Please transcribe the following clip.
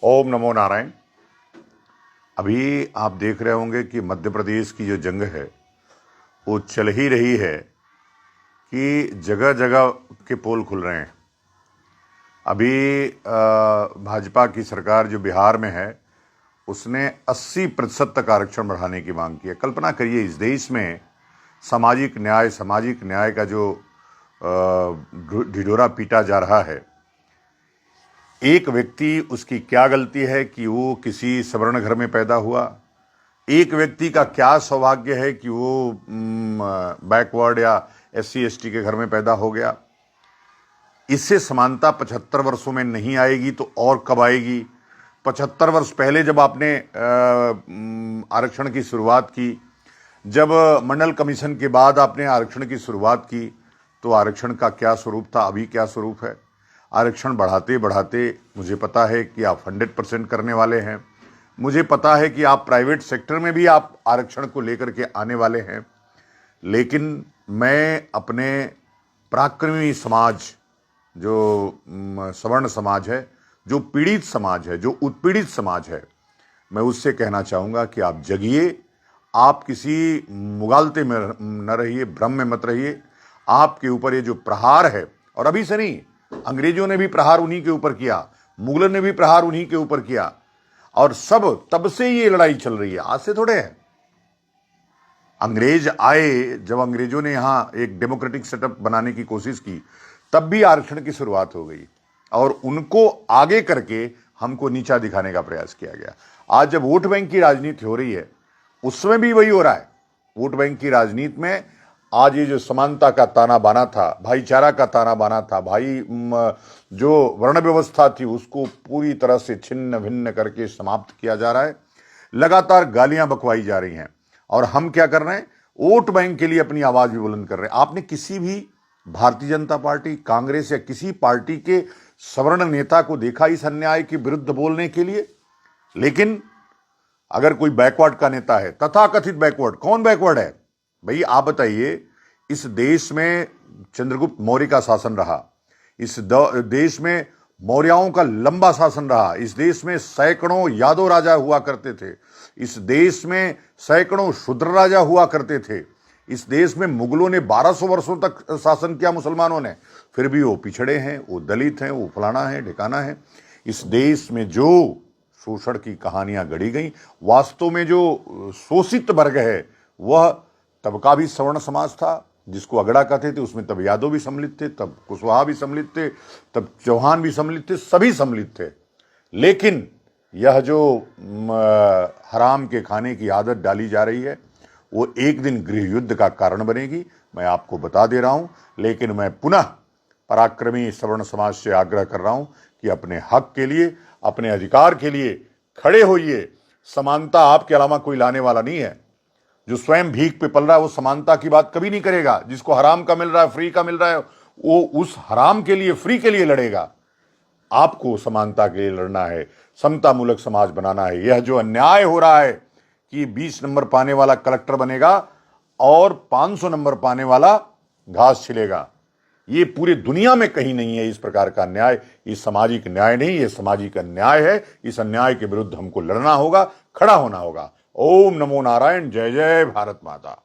ओम नमो नारायण। अभी आप देख रहे होंगे कि मध्य प्रदेश की जो जंग है वो चल ही रही है कि जगह जगह के पोल खुल रहे हैं। अभी भाजपा की सरकार जो बिहार में है उसने 80% तक आरक्षण बढ़ाने की मांग की है। कल्पना करिए, इस देश में सामाजिक न्याय का जो ढिढोरा पीटा जा रहा है। एक व्यक्ति, उसकी क्या गलती है कि वो किसी सवर्ण घर में पैदा हुआ? एक व्यक्ति का क्या सौभाग्य है कि वो बैकवर्ड या SC ST के घर में पैदा हो गया? इससे समानता 75 वर्षों में नहीं आएगी तो और कब आएगी? 75 वर्ष पहले जब आपने आरक्षण की शुरुआत की, जब मंडल कमीशन के बाद आपने आरक्षण की शुरुआत की, तो आरक्षण का क्या स्वरूप था, अभी क्या स्वरूप है? आरक्षण बढ़ाते बढ़ाते मुझे पता है कि आप 100% करने वाले हैं। मुझे पता है कि आप प्राइवेट सेक्टर में भी आप आरक्षण को लेकर के आने वाले हैं। लेकिन मैं अपने पराक्रमी समाज, जो सवर्ण समाज है, जो पीड़ित समाज है, जो उत्पीड़ित समाज है, मैं उससे कहना चाहूँगा कि आप जगिए। आप किसी मुगालते में न रहिए, भ्रम में मत रहिए। आपके ऊपर ये जो प्रहार है, और अभी से नहीं, अंग्रेजों ने भी प्रहार उन्हीं के ऊपर किया, मुगलों ने भी प्रहार उन्हीं के ऊपर किया, और सब तब से ये लड़ाई चल रही है, आज से थोड़े है। अंग्रेज आए, जब अंग्रेजों ने यहां एक डेमोक्रेटिक सेटअप बनाने की कोशिश की, तब भी आरक्षण की शुरुआत हो गई और उनको आगे करके हमको नीचा दिखाने का प्रयास किया गया। आज जब वोट बैंक की राजनीति हो रही है, उसमें भी वही हो रहा है। वोट बैंक की राजनीति में आज ये जो समानता का ताना बाना था, भाईचारा का ताना बाना था, जो वर्ण व्यवस्था थी उसको पूरी तरह से छिन्न भिन्न करके समाप्त किया जा रहा है। लगातार गालियां बकवाई जा रही हैं और हम क्या कर रहे हैं? वोट बैंक के लिए अपनी आवाज भी बुलंद कर रहे हैं। आपने किसी भी भारतीय जनता पार्टी, कांग्रेस या किसी पार्टी के सवर्ण नेता को देखा इस अन्याय के विरुद्ध बोलने के लिए? लेकिन अगर कोई बैकवर्ड का नेता है, तथाकथित बैकवर्ड, कौन बैकवर्ड है भाई आप बताइए? इस देश में चंद्रगुप्त मौर्य का शासन रहा, इस देश में मौर्यों का लंबा शासन रहा, इस देश में सैकड़ों यादव राजा हुआ करते थे, इस देश में सैकड़ों शूद्र राजा हुआ करते थे, इस देश में मुगलों ने 1200 वर्षों तक शासन किया मुसलमानों ने, फिर भी वो पिछड़े हैं, वो दलित हैं, वो फलाना है ढिकाना है। इस देश में जो शोषण की कहानियां गढ़ी गई, वास्तव में जो शोषित वर्ग है वह तबका भी सवर्ण समाज था, जिसको अगड़ा कहते थे। उसमें तब यादव भी सम्मिलित थे, तब कुशवाहा भी सम्मिलित थे, तब चौहान भी सम्मिलित थे, सभी सम्मिलित थे। लेकिन यह जो हराम के खाने की आदत डाली जा रही है वो एक दिन गृह युद्ध का कारण बनेगी, मैं आपको बता दे रहा हूं। लेकिन मैं पुनः पराक्रमी सवर्ण समाज से आग्रह कर रहा हूं कि अपने हक के लिए, अपने अधिकार के लिए खड़े होइए। समानता आपके अलावा कोई लाने वाला नहीं है। जो स्वयं भीख पे पल रहा है वो समानता की बात कभी नहीं करेगा। जिसको हराम का मिल रहा है, फ्री का मिल रहा है, वो उस हराम के लिए, फ्री के लिए लड़ेगा। आपको समानता के लिए लड़ना है, समतामूलक समाज बनाना है। यह जो अन्याय हो रहा है कि 20 नंबर पाने वाला कलेक्टर बनेगा और 500 नंबर पाने वाला घास छिलेगा, ये पूरी दुनिया में कहीं नहीं है। इस प्रकार का अन्याय, ये सामाजिक न्याय नहीं, ये सामाजिक अन्याय है। इस अन्याय के विरुद्ध हमको लड़ना होगा, खड़ा होना होगा। ओम नमो नारायण। जय जय भारत माता।